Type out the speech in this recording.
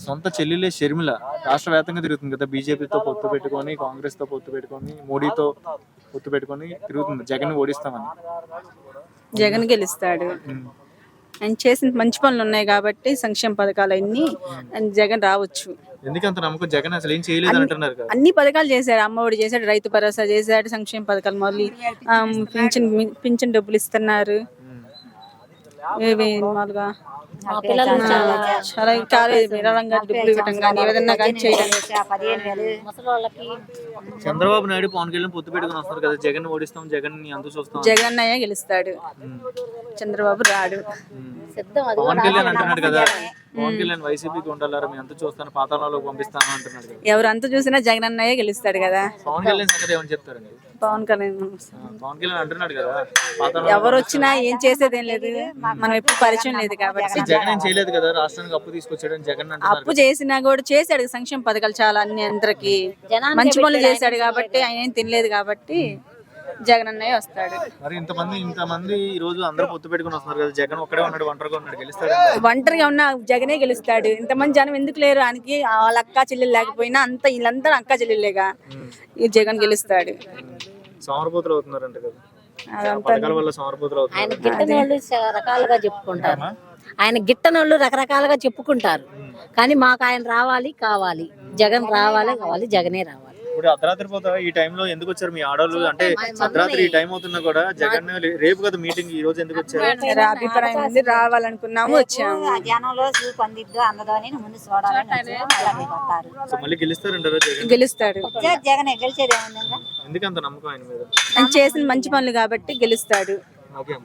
సొంత చెల్లెలే షర్మిల రాష్ట్ర వ్యాప్తంగా తిరుగుతుంది కదా, బీజేపీతో పొత్తు పెట్టుకొని, కాంగ్రెస్ తో పొత్తు పెట్టుకొని, మోడీతో పొత్తు పెట్టుకొని తిరుగుతుంది జగన్ ఓడిస్తామని. జగన్ గెలుస్తాడు. ఆయన చేసిన మంచి పనులు ఉన్నాయి కాబట్టి సంక్షేమ పథకాలు అన్ని జగన్ రావచ్చు. ఎందుకంత నమ్మకం? జగన్ అసలు ఏం చేయలేదు అంటున్నారు కదా. అన్ని పథకాలు చేశాడు. అమ్మఒడి చేశాడు, రైతు భరోసా చేశాడు, సంక్షేమ పథకాలు మళ్ళీ పింఛన్ డబ్బులు ఇస్తున్నారు. మామూలుగా చాలా విరాళంగా డబ్బులు ఇవ్వటం కానీ ఏదైనా కానీ చేయడం. చంద్రబాబు నాయుడు పవన్ కళ్యాణ్ పొత్తు పెట్టుకుని వస్తారు కదా, జగన్ ఓడిస్తాం, జగన్ అంత చూస్తాం. జగన్ అయ్యే గెలుస్తాడు, చంద్రబాబు రాడు. పవన్ కళ్యాణ్ అంటున్నాడు కదా, పవన్ కళ్యాణ్ వైసీపీకి ఉండాలి, మీ అంత చూస్తాను, పాతాళంలోకి పంపిస్తాను అంటున్నాడు కదా. ఎవరు అంత చూసినా జగన్ అన్నయ్య గెలుస్తాడు కదా. పవన్ కళ్యాణ్ సంగతి ఏమని చెప్తారండి? పవన్ కళ్యాణ్ అంటున్నాడు కదా, ఎవరు వచ్చినా ఏం చేసేది ఏం లేదు, మనం ఎప్పుడు పరిచయం లేదు కాబట్టి. జగన్ ఏం చేయలేదు కదా, రాష్ట్రానికి అప్పు తీసుకొచ్చాడు జగన్. అప్పు చేసినా కూడా చేశాడు సంక్షేమ పథకాలు చాలా, అన్ని అందరికి మంచి పనులు చేశాడు కాబట్టి ఆయన ఏం తినలేదు కాబట్టి జగన్ అన్నయ్య వస్తాడు. మరి ఇంతమంది ఈ రోజు అందరూ పొత్తు పెట్టుకుని వస్తున్నారు కదా, జగన్ ఒక్కడే ఉన్నాడు, ఒంటరిగా ఉన్నాడు, గెలుస్తాడు. ఒంటరిగా ఉన్న జగనే గెలుస్తాడు. ఇంతమంది జనం ఎందుకు లేరు? ఆయనకి వాళ్ళ అక్క చెల్లెలు లేకపోయినా అంత వీళ్ళందరూ అక్క చెల్లెలేగా, ఈ జగన్ గెలుస్తాడు. సోమరపోతులు అవుతున్నారంట కదా, పథకాల వల్ల సోమరపోతులు అవుతున్నారు. ఆయన గిట్టనోళ్ళు రకాలుగా చెప్పుకుంటారు, ఆయన గిట్టనోళ్ళు రకరకాలుగా చెప్పుకుంటారు. కానీ మాకు ఆయన రావాలి, కావాలి, జగన్ రావాలి, కావాలి, జగనే రావాలి. ఇప్పుడు అర్ధరాత్రి పోతా ఈ టైంలో ఎందుకు వచ్చారు మీ ఆడవాళ్ళు? అంటే అర్ధరాత్రి ఈ టైం అవుతున్నా కూడా జగన్ రేపు కదా మీటింగ్, ఈ రోజు ఎందుకు వచ్చారు? అభిప్రాయం ఉంది, రావాలనుకున్నాము, వచ్చాము. మళ్ళీ గెలుస్తారంటారా జగన్? గెలుస్తాడు. ఎందుకంత నమ్మకం ఆయన మీద? ఆయన చేసిన మంచి పనులు కాబట్టి గెలుస్తాడు. ఓకే.